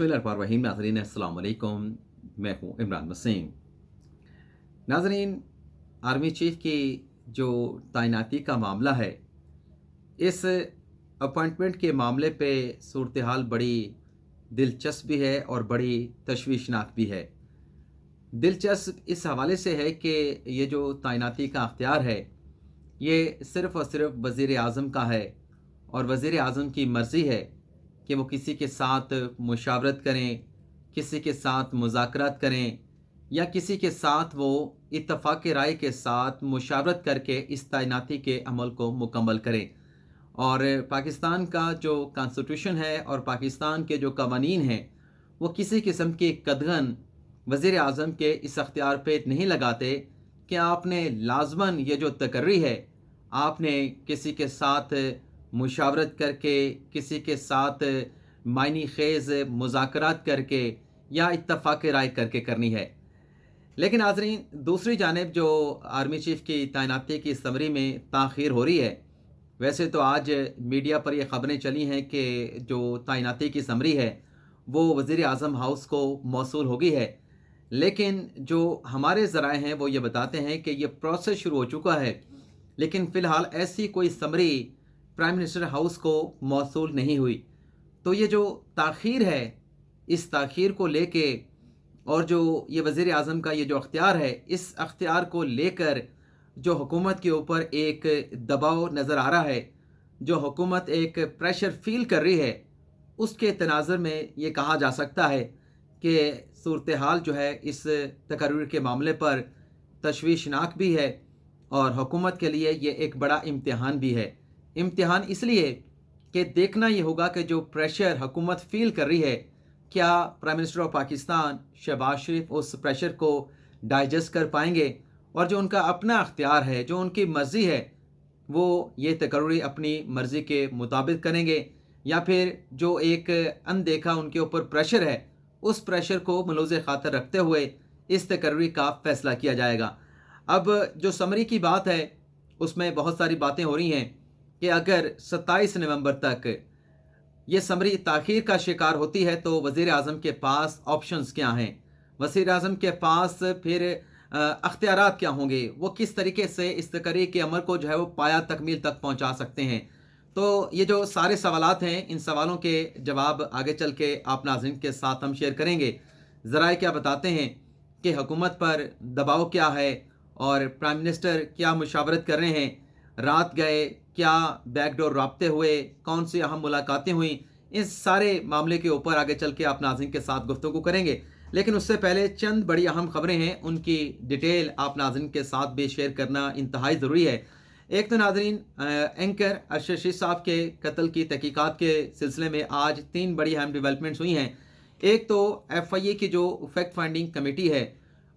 बिस्मिल्लाहिर्रहमानिर्रहीम। नाज़रीन अस्सलाम वालेकुम। मैं हूँ इमरान वसीम। नाज़रीन, आर्मी चीफ़ की जो तैनाती का मामला है, इस अपॉइंटमेंट के मामले पे सूरत हाल बड़ी दिलचस्प भी है और बड़ी तशवीशनाक भी है। दिलचस्प इस हवाले से है कि ये जो तैनाती का अख्तियार है, ये सिर्फ़ और सिर्फ़ वज़ीर आज़म का है और वज़ीर आज़म की मर्ज़ी है कि वो किसी के साथ मुशावरत करें, किसी के साथ मुज़ाकरात करें या किसी के साथ वो इत्तफ़ाक़ राय के साथ मुशावरत करके इस तैनाती के अमल को मुकम्मल करें। और पाकिस्तान का जो कॉन्स्टिट्यूशन है और पाकिस्तान के जो कवानीन हैं, वो किसी किस्म की कदगन वज़ीर आज़म के इस अख्तियार पे नहीं लगाते कि आपने लाज़मन ये जो तकर्री है, आपने किसी के साथ मुशावरत करके, किसी के साथ मायनी ख़ेज़ मुज़ाकरात करके या इत्तफ़ाक़ राय करके करनी है। लेकिन नाज़रीन, दूसरी जानिब जो आर्मी चीफ़ की तैनाती की समरी में ताख़ीर हो रही है, वैसे तो आज मीडिया पर ये ख़बरें चली हैं कि जो तैनाती की समरी है, वो वज़ीर आज़म हाउस को मौसूल हो गई है। लेकिन जो हमारे ज़राए हैं, वो ये बताते हैं कि ये प्रोसेस शुरू हो चुका है, लेकिन फ़िलहाल ऐसी कोई समरी प्राइम मिनिस्टर हाउस को मौसूल नहीं हुई। तो ये जो ताख़ीर है, इस ताख़ीर को लेके और जो ये वज़ीर आज़म का ये जो अख्तियार है, इस अख्तियार को लेकर जो हुकूमत के ऊपर एक दबाव नज़र आ रहा है, जो हुकूमत एक प्रेशर फ़ील कर रही है, उसके तनाज़ुर में ये कहा जा सकता है कि सूरत हाल जो है इस तकर्री के मामले पर तशवीशनाक भी है और हुकूमत के लिए ये एक बड़ा इम्तिहान भी है। इम्तिहान इसलिए कि देखना ये होगा कि जो प्रेशर हुकूमत फ़ील कर रही है, क्या prime minister of Pakistan Shehbaz Sharif उस प्रेशर को डाइजेस्ट कर पाएंगे और जो उनका अपना अख्तियार है, जो उनकी मर्ज़ी है, वो ये तकर्री अपनी मर्ज़ी के मुताबिक करेंगे या फिर जो एक अनदेखा उनके ऊपर प्रेशर है, उस प्रेशर को मलूज़ ख़ातर रखते हुए इस तकर्री का फ़ैसला किया जाएगा। अब जो समरी की बात है, उसमें बहुत सारी बातें हो रही हैं कि अगर 27 नवंबर तक ये समरी ताख़ीर का शिकार होती है तो वज़ीर आज़म के पास ऑप्शंस क्या हैं? वज़ीर आज़म के पास फिर अख्तियारात क्या होंगे? वो किस तरीके से इस तकर्री के अमल को जो है वो पाया तकमील तक पहुँचा सकते हैं? तो ये जो सारे सवालात हैं, इन सवालों के जवाब आगे चल के आप नाज़रीन के साथ हम शेयर करेंगे। ज़राए क्या बताते हैं कि हुकूमत पर दबाव क्या है और प्राइम मिनिस्टर क्या मुशावरत कर रहे हैं? रात गए, क्या बैकडोर राब्ते हुए, कौन सी अहम मुलाकातें हुई, इस सारे मामले के ऊपर आगे चल के आप नाज़रीन के साथ गुफ्तगू करेंगे। लेकिन उससे पहले चंद बड़ी अहम खबरें हैं, उनकी डिटेल आप नाज़रीन के साथ भी शेयर करना इंतहाई ज़रूरी है। एक तो नाज़रीन, एंकर अरशद रशीद साहब के कत्ल की तहकीकात के सिलसिले में आज 3 बड़ी अहम डेवलपमेंट्स हुई हैं। एक तो FIA की जो फैक्ट फाइंडिंग कमेटी है,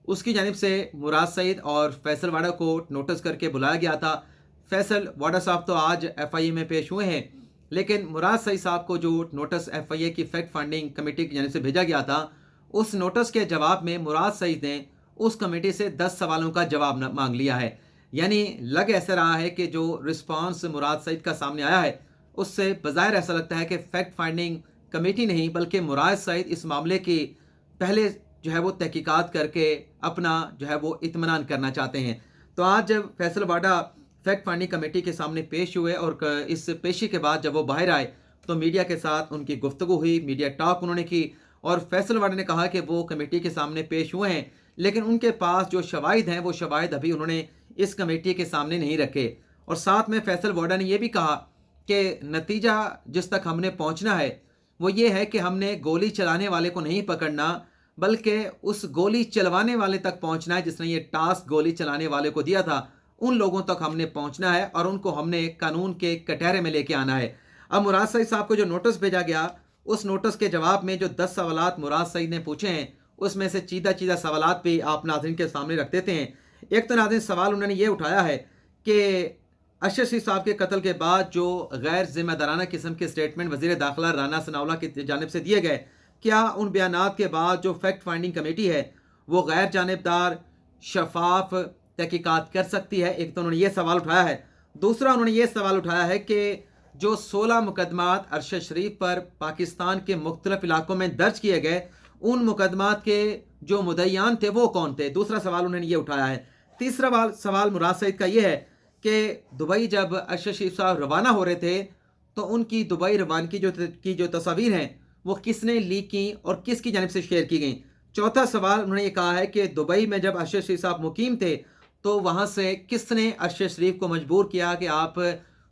उसकी जानिब से मुराद सईद और फैसल वाडा को नोटिस करके बुलाया गया था। फैसल वाडा साहब तो आज FIA में पेश हुए हैं, लेकिन मुराद सईद साहब को जो नोटिस FIA की फैक्ट फाइंडिंग कमेटी की जानिब से भेजा गया था, उस नोटिस के जवाब में मुराद सईद ने उस कमेटी से 10 सवालों का जवाब मांग लिया है। यानी लग ऐसा रहा है कि जो रिस्पांस मुराद सईद का सामने आया है, उससे बज़ाहिर ऐसा लगता है कि फैक्ट फाइंडिंग कमेटी नहीं बल्कि मुराद सईद इस मामले की पहले जो है वो तहकीकात करके अपना जो है वो इत्मीनान करना चाहते हैं। तो आज जब फैसल वाडा फैक्ट फाइंडिंग कमेटी के सामने पेश हुए और इस पेशी के बाद जब वो बाहर आए तो मीडिया के साथ उनकी गुफ्तगू हुई, मीडिया टॉक उन्होंने की और फैसल वाडा ने कहा कि वो कमेटी के सामने पेश हुए हैं, लेकिन उनके पास जो शवाहिद हैं, वो शवाहिद अभी उन्होंने इस कमेटी के सामने नहीं रखे। और साथ में फैसल वाडा ने यह भी कहा कि नतीजा जिस तक हमने पहुंचना है वो ये है कि हमने गोली चलाने वाले को नहीं पकड़ना, बल्कि उस गोली चलवाने वाले तक पहुंचना है जिसने ये टास्क गोली चलाने वाले को दिया था। उन लोगों तक हमने पहुंचना है और उनको हमने कानून के कटहरे में लेके आना है। अब मुराद सईद साहब को जो नोटिस भेजा गया, उस नोटिस के जवाब में जो 10 सवालात मुराद सईद ने पूछे हैं, उसमें से चीदा चीदा सवालात भी आप नाज़रीन के सामने रख देते हैं। एक तो नाज़रीन सवाल उन्होंने ये उठाया है कि अरशद रशीद साहब के कत्ल के बाद जो गैर जिम्मेदाराना किस्म के स्टेटमेंट वज़ीर दाखिला राना सनाउल्लाह की जानिब से दिए गए, क्या उन बयानात के बाद जो फैक्ट फाइंडिंग कमेटी है वो गैर जानिबदार शफाफ तहकीकात कर सकती है? एक तो उन्होंने ये सवाल उठाया है। दूसरा उन्होंने ये सवाल उठाया है कि जो 16 मुकदमात अरशद शरीफ पर पाकिस्तान के मुख्तलिफ इलाकों में दर्ज किए गए, उन मुकदमात के जो मुद्दईयान थे वो कौन थे। दूसरा सवाल उन्होंने ये उठाया है। तीसरा सवाल मुराद सईद का ये है कि दुबई जब अरशद शरीफ साहब रवाना हो रहे थे तो उनकी दुबई रवानगी की जो तस्वीर हैं वो किसने लीक की और किसकी जानिब से शेयर की गई। चौथा सवाल उन्होंने ये कहा है कि दुबई में जब अरशद शरीफ साहब मुकीम थे तो वहाँ से किसने अरशद शरीफ को मजबूर किया कि आप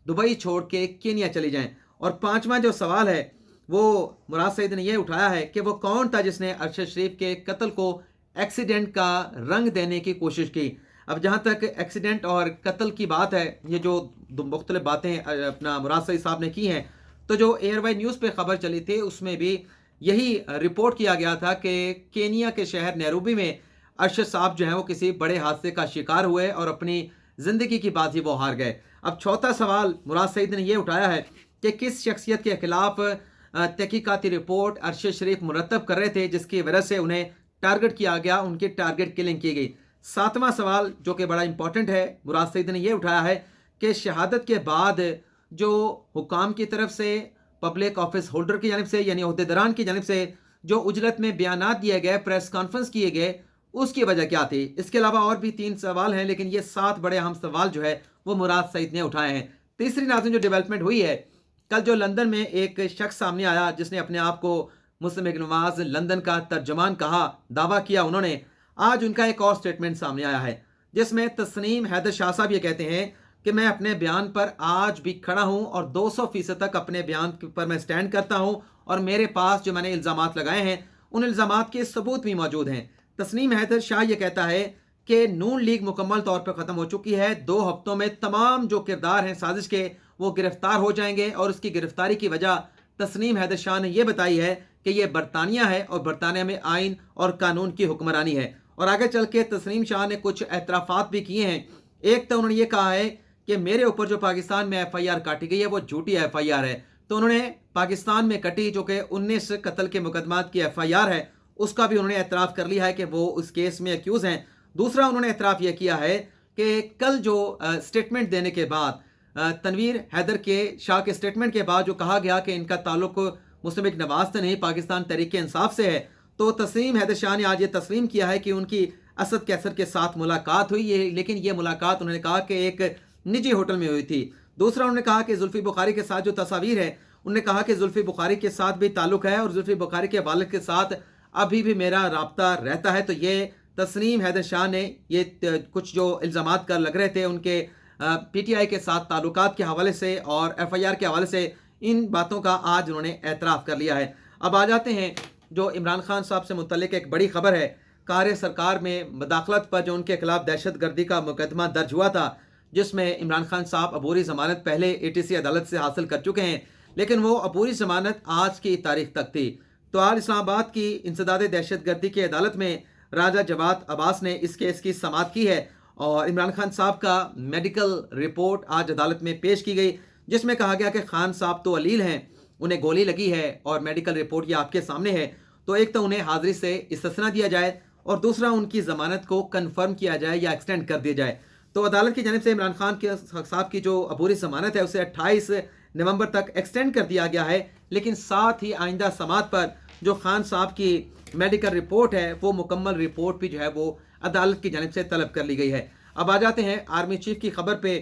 दुबई छोड़ के केनिया चले जाएं। और पांचवा जो सवाल है वो मुराद सईद ने यह उठाया है कि वो कौन था जिसने अरशद शरीफ के कत्ल को एक्सीडेंट का रंग देने की कोशिश की। अब जहाँ तक एक्सीडेंट और कत्ल की बात है, ये जो मुख्तलिफ बातें अपना मुराद सईद साहब ने की हैं, तो जो एयरवाई न्यूज़ पे खबर चली थी उसमें भी यही रिपोर्ट किया गया था कि केनिया के शहर नैरोबी में अरशद साहब जो हैं वो किसी बड़े हादसे का शिकार हुए और अपनी ज़िंदगी की बाजी वो हार गए। अब चौथा सवाल मुराद सईद ने यह उठाया है कि किस शख्सियत के खिलाफ तहकीकाती रिपोर्ट अरशद शरीफ मुरतब कर रहे थे जिसकी वजह से उन्हें टारगेट किया गया, उनकी टारगेट किलिंग की गई। सातवां सवाल जो कि बड़ा इंपॉर्टेंट है, मुराद सईद ने यह उठाया है कि शहादत के बाद जो हुकाम की तरफ से, पब्लिक ऑफिस होल्डर की जानिब से यानी ओहदेदारान की जानिब से जो उजरत में बयानात दिए गए, प्रेस कॉन्फ्रेंस किए गए, उसकी वजह क्या थी। इसके अलावा और भी 3 सवाल हैं, लेकिन ये 7 बड़े अहम सवाल जो है वो मुराद सईद ने उठाए हैं। तीसरी नाज़रीन जो डेवलपमेंट हुई है, कल जो लंदन में एक शख्स सामने आया जिसने अपने आप को मुस्लिम लीग नवाज लंदन का तर्जमान कहा, दावा किया उन्होंने, आज उनका एक और स्टेटमेंट सामने आया है जिसमें तस्नीम हैदर शाह साहब ये कहते हैं कि मैं अपने बयान पर आज भी खड़ा हूं और 200% तक अपने बयान पर मैं स्टैंड करता हूं और मेरे पास जो मैंने इल्ज़ामात लगाए हैं उन इल्ज़ामात के सबूत भी मौजूद हैं। तस्नीम हैदर शाह ये कहता है कि नून लीग मुकम्मल तौर पर ख़त्म हो चुकी है। 2 हफ्तों में तमाम जो किरदार हैं साजिश के वो गिरफ्तार हो जाएंगे और उसकी गिरफ्तारी की वजह तस्नीम हैदर शाह ने यह बताई है कि ये बरतानिया है और बरतानिया में आइन और कानून की हुक्मरानी है। और आगे चल के तस्नीम शाह ने कुछ एतराफ़ात भी किए हैं। एक तो उन्होंने ये कहा है कि मेरे ऊपर जो पाकिस्तान में FIR काटी गई है वो झूठी FIR है, तो उन्होंने पाकिस्तान में कटी जो कि 19 कत्ल के मुकदमात की FIR है उसका भी उन्होंने एतराफ़ कर लिया है कि वो उस केस में एक्यूज़ हैं। दूसरा उन्होंने एतराफ़ यह किया है कि कल जो स्टेटमेंट देने के बाद तनवीर हैदर के शाह के स्टेटमेंट के बाद जो कहा गया कि इनका ताल्लुक मुस्लिम लीग नवाज से नहीं पाकिस्तान तहरीक इंसाफ से है, तो तस्लीम हैदर शाह ने आज ये तस्लीम किया है कि उनकी असद कैसर के साथ मुलाकात हुई है, लेकिन ये मुलाकात उन्होंने कहा कि एक निजी होटल में हुई थी। दूसरा उन्होंने कहा कि जुल्फी बुखारी के साथ जो तस्वीर है, उन्होंने कहा कि जुल्फी बुखारी के साथ भी ताल्लुक है और जुल्फी बुखारी के वालिद के साथ अभी भी मेरा राब्ता रहता है। तो ये तस्नीम हैदर शाह ने ये कुछ जो इल्ज़ामात कर लग रहे थे उनके PTI के साथ ताल्लुकात के हवाले से और FIR के हवाले से, इन बातों का आज उन्होंने एतराफ़ कर लिया है। अब आ जाते हैं जो इमरान खान साहब से मुतल्लिक एक बड़ी खबर है। कार सरकार में मदाखलत पर जो उनके खिलाफ दहशत गर्दी का मुकदमा दर्ज हुआ था जिसमें इमरान खान साहब अबूरी ज़मानत पहले ATC अदालत से हासिल कर चुके हैं, लेकिन वो अबूरी ज़मानत आज की तारीख तक थी। तो आज इस्लामाबाद की इंसदाद दहशत गर्दी की अदालत में राजा जवाद अब्बास ने इस केस की समाअत की है और इमरान खान साहब का मेडिकल रिपोर्ट आज अदालत में पेश की गई जिसमें कहा गया कि खान साहब तो अलील हैं, उन्हें गोली लगी है और मेडिकल रिपोर्ट ये आपके सामने है। तो एक तो उन्हें हाजिरी से इस्तिस्ना दिया जाए और दूसरा उनकी ज़मानत को कन्फर्म किया जाए या एक्सटेंड कर दिया जाए। तो अदालत की जानिब से इमरान खान के साहब की जो अबूरी ज़मानत है उसे 28 नवंबर तक एक्सटेंड कर दिया गया है, लेकिन साथ ही आइंदा समाअत पर जो खान साहब की मेडिकल रिपोर्ट है वो मुकम्मल रिपोर्ट भी जो है वो अदालत की जानिब से तलब कर ली गई है। अब आ जाते हैं आर्मी चीफ की खबर पे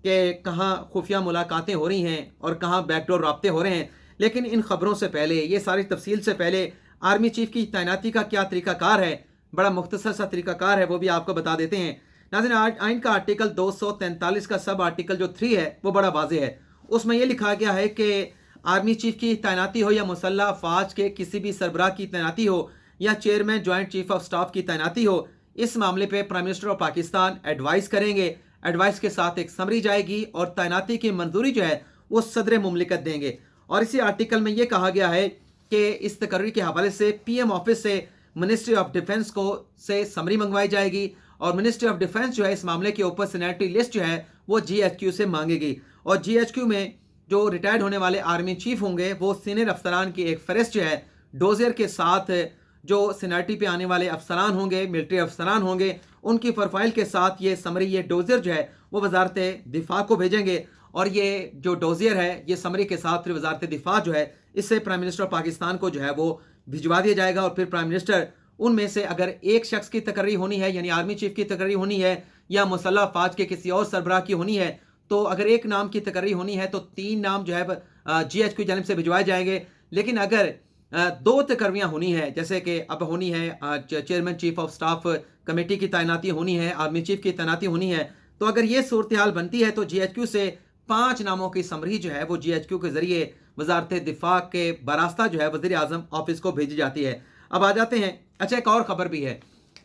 कि कहाँ खुफिया मुलाकातें हो रही हैं और कहाँ बैकडोर राब्ते हो रहे हैं। लेकिन इन खबरों से पहले, ये सारी तफसील से पहले, आर्मी चीफ की तैनाती का क्या तरीकाकार है, बड़ा मुख्तसर सा तरीकाकार है, वो भी आपको बता देते हैं। नाज़रीन, आइन का आर्टिकल 243 का सब आर्टिकल जो 3 है वो बड़ा वाज़ेह है। उसमें यह लिखा गया है कि आर्मी चीफ की तैनाती हो या मुसल्लह अफवाज के किसी भी सरबराह की तैनाती हो या chairman joint chief of staff की तैनाती हो, इस मामले पे prime minister of Pakistan advice करेंगे। एडवाइस के साथ एक समरी जाएगी और तैनाती की मंजूरी जो है वो सदर मुमलिकत देंगे। और इसी आर्टिकल में ये कहा गया है कि इस तकर्री के हवाले से PM ऑफिस से मिनिस्ट्री ऑफ डिफेंस को से समरी मंगवाई जाएगी और मिनिस्ट्री ऑफ डिफेंस जो है इस मामले के ऊपर सीनियरिटी लिस्ट जो है वो GHQ से मांगेगी और GHQ में जो रिटायर्ड होने वाले आर्मी चीफ होंगे वो सीनियर अफसरान की एक फहरिस्त जो है डोजियर के साथ जो सीनियरिटी पे आने वाले अफसरान होंगे, मिलिट्री अफसरान होंगे, उनकी प्रोफाइल के साथ ये समरी, ये डोजियर जो है वो वजारत दिफा को भेजेंगे اور یہ جو ڈوزیئر ہے یہ سمری کے ساتھ پھر وزارت دفاع جو ہے اس سے پرائم منسٹر پاکستان کو جو ہے وہ بھجوا دیا جائے گا، اور پھر پرائم منسٹر ان میں سے اگر ایک شخص کی تقرری ہونی ہے، یعنی آرمی چیف کی تقرری ہونی ہے یا مسلح افواج کے کسی اور سربراہ کی ہونی ہے، تو اگر ایک نام کی تقرری ہونی ہے تو 3 نام جو ہے جی ایچ کیو کی جانب سے بھجوائے جائیں گے. لیکن اگر 2 تقرریاں ہونی ہے، جیسے کہ اب ہونی ہے chairman chief of staff committee کی تعیناتی ہونی ہے، آرمی چیف کی تعیناتی ہونی ہے، تو اگر یہ صورتحال بنتی ہے تو جی ایچ کیو سے 5 ناموں کی سمری جو ہے وہ جی ایچ کیو کے ذریعے وزارت دفاع کے براستہ جو ہے وزیر اعظم آفس کو بھیجی جاتی ہے. اب آ جاتے ہیں، اچھا ایک اور خبر بھی ہے.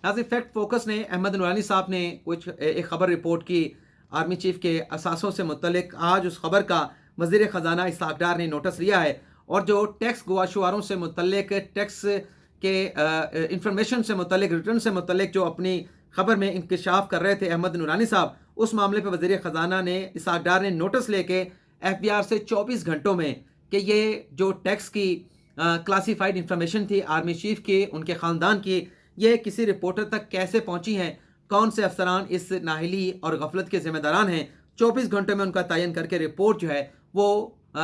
ناظرین فیکٹ فوکس نے احمد نورانی صاحب نے کچھ ایک خبر رپورٹ کی آرمی چیف کے اثاثوں سے متعلق. آج اس خبر کا وزیر خزانہ اسحاق ڈار نے نوٹس لیا ہے، اور جو ٹیکس گواشواروں سے متعلق، ٹیکس کے انفارمیشن سے متعلق، ریٹرن سے متعلق جو اپنی خبر میں انکشاف کر رہے تھے احمد نورانی صاحب، اس معاملے پہ وزیر خزانہ نے اسحاق ڈار نے نوٹس لے کے ایف بی آر سے 24 گھنٹوں میں کہ یہ جو ٹیکس کی کلاسیفائڈ انفارمیشن تھی آرمی چیف کی، ان کے خاندان کی، یہ کسی رپورٹر تک کیسے پہنچی ہیں، کون سے افسران اس نااہلی اور غفلت کے ذمہ داران ہیں، 24 گھنٹوں میں ان کا تعین کر کے رپورٹ جو ہے وہ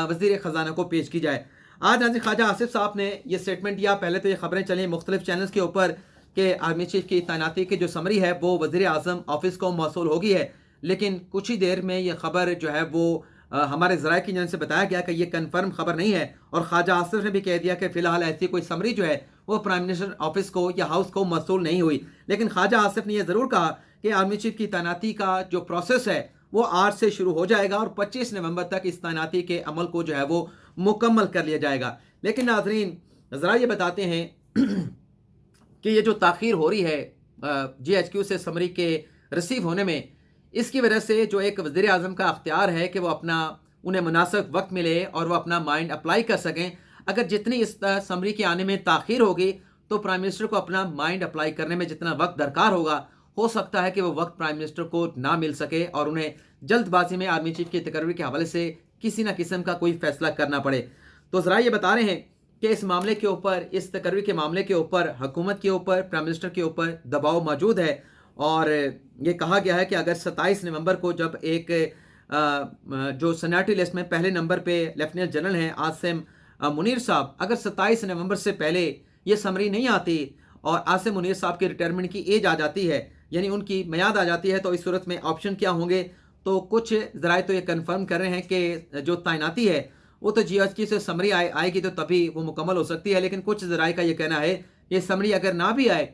وزیر خزانہ کو پیش کی جائے. آج ناظرین خواجہ آصف صاحب نے یہ سٹیٹمنٹ دیا. پہلے تو یہ خبریں چلیں مختلف چینلز کے اوپر کہ آرمی چیف کی تعیناتی کی جو سمری ہے وہ وزیر اعظم آفس کو موصول ہوگی ہے، لیکن کچھ ہی دیر میں یہ خبر جو ہے وہ ہمارے ذرائع کی جانب سے بتایا گیا کہ یہ کنفرم خبر نہیں ہے، اور خواجہ آصف نے بھی کہہ دیا کہ فی الحال ایسی کوئی سمری جو ہے وہ پرائم منسٹر آفس کو یا ہاؤس کو موصول نہیں ہوئی. لیکن خواجہ آصف نے یہ ضرور کہا کہ آرمی چیف کی تعیناتی کا جو پروسیس ہے وہ آج سے شروع ہو جائے گا، اور 25 نومبر تک اس تعیناتی کے عمل کو جو ہے وہ مکمل کر لیا جائے گا. لیکن ناظرین ذرا یہ بتاتے ہیں کہ یہ جو تاخیر ہو رہی ہے جی ایچ کیو سے سمری کے ریسیو ہونے میں، اس کی وجہ سے جو ایک وزیر اعظم کا اختیار ہے کہ وہ انہیں مناسب وقت ملے اور وہ اپنا مائنڈ اپلائی کر سکیں. اگر جتنی اس سمری کے آنے میں تاخیر ہوگی تو پرائم منسٹر کو اپنا مائنڈ اپلائی کرنے میں جتنا وقت درکار ہوگا، ہو سکتا ہے کہ وہ وقت پرائم منسٹر کو نہ مل سکے اور انہیں جلد بازی میں آرمی چیف کی تقرری کے حوالے سے کسی نہ قسم کا کوئی فیصلہ کرنا پڑے. تو ذرا یہ بتا رہے ہیں کہ اس معاملے کے اوپر، اس تقرری کے معاملے کے اوپر حکومت کے اوپر، پرائم منسٹر کے اوپر دباؤ موجود ہے، اور یہ کہا گیا ہے کہ اگر 27 نومبر کو جب ایک جو سینیٹری لسٹ میں پہلے نمبر پہ لیفٹیننٹ جنرل ہیں عاصم منیر صاحب، اگر 27 نومبر سے پہلے یہ سمری نہیں آتی اور عاصم منیر صاحب کی ریٹائرمنٹ کی ایج آ جاتی ہے، یعنی ان کی میعاد آ جاتی ہے، تو اس صورت میں آپشن کیا ہوں گے؟ تو کچھ ذرائع تو یہ کنفرم کر رہے ہیں کہ جو تعیناتی ہے وہ تو جی ایچ کی سے سمری آئے گی تو تبھی وہ مکمل ہو سکتی ہے. لیکن کچھ ذرائع کا یہ کہنا ہے یہ سمری اگر نہ بھی آئے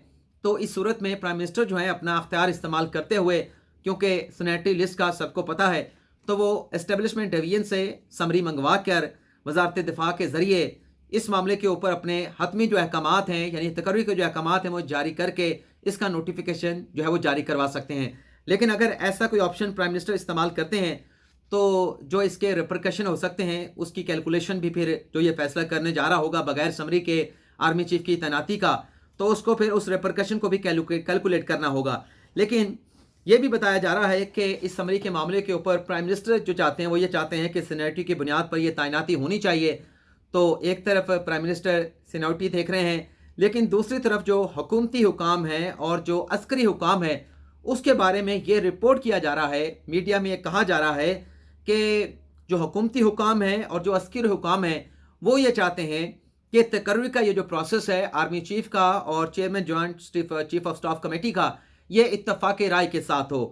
تو اس صورت میں پرائم منسٹر جو ہے اپنا اختیار استعمال کرتے ہوئے، کیونکہ سینیٹری لسٹ کا سب کو پتہ ہے، تو وہ اسٹیبلشمنٹ ڈویژن سے سمری منگوا کر وزارت دفاع کے ذریعے اس معاملے کے اوپر اپنے حتمی جو احکامات ہیں، یعنی تقرری کے جو احکامات ہیں وہ جاری کر کے اس کا نوٹیفیکیشن جو ہے وہ جاری کروا سکتے ہیں. لیکن اگر ایسا کوئی آپشن پرائم منسٹر استعمال کرتے ہیں تو جو اس کے ریپرکشن ہو سکتے ہیں اس کی کیلکولیشن بھی پھر جو یہ فیصلہ کرنے جا رہا ہوگا بغیر سمری کے آرمی چیف کی تعیناتی کا، تو اس کو پھر اس ریپرکشن کو بھی کیلکولیٹ کرنا ہوگا. لیکن یہ بھی بتایا جا رہا ہے کہ اس سمری کے معاملے کے اوپر پرائم منسٹر جو چاہتے ہیں وہ یہ چاہتے ہیں کہ سینیٹری کی بنیاد پر یہ تعیناتی ہونی چاہیے. تو ایک طرف پرائم منسٹر سینیٹری دیکھ رہے ہیں، لیکن دوسری طرف جو حکومتی حکام ہیں اور جو عسکری حکام ہیں اس کے بارے میں یہ رپورٹ کیا جا رہا ہے، میڈیا میں یہ کہا جا رہا ہے کہ جو حکومتی حکام ہیں اور جو عسکری حکام ہیں وہ یہ چاہتے ہیں کہ تقرری کا یہ جو پروسیس ہے آرمی چیف کا اور chairman joint chief of staff committee کا، یہ اتفاق رائے کے ساتھ ہو.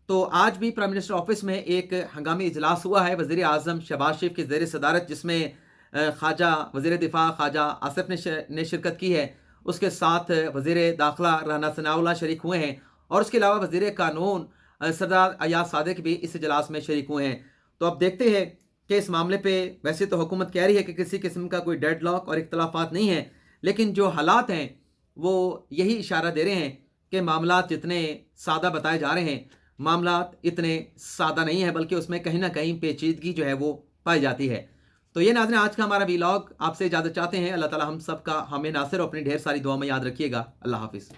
تو آج بھی پرائم منسٹر آفس میں ایک ہنگامی اجلاس ہوا ہے وزیر اعظم شہباز شریف کی زیر صدارت، جس میں خواجہ وزیر دفاع خواجہ آصف نے شرکت کی ہے. اس کے ساتھ وزیر داخلہ رانا ثناء اللہ شریک ہوئے ہیں، اور اس کے علاوہ وزیر قانون سردار ایاز صادق بھی اس اجلاس میں شریک ہوئے ہیں. تو اب دیکھتے ہیں کہ اس معاملے پہ ویسے تو حکومت کہہ رہی ہے کہ کسی قسم کا کوئی ڈیڈ لاک اور اختلافات نہیں ہیں، لیکن جو حالات ہیں وہ یہی اشارہ دے رہے ہیں کہ معاملات جتنے سادہ بتائے جا رہے ہیں، معاملات اتنے سادہ نہیں ہیں، بلکہ اس میں کہیں نہ کہیں پیچیدگی جو ہے وہ پائی جاتی ہے. تو یہ ناظرین آج کا ہمارا ویلاگ، آپ سے اجازت چاہتے ہیں. اللہ تعالی ہم سب کا ہمیں ناصر اور اپنی ڈھیر ساری دعا میں یاد رکھیے گا. اللہ حافظ.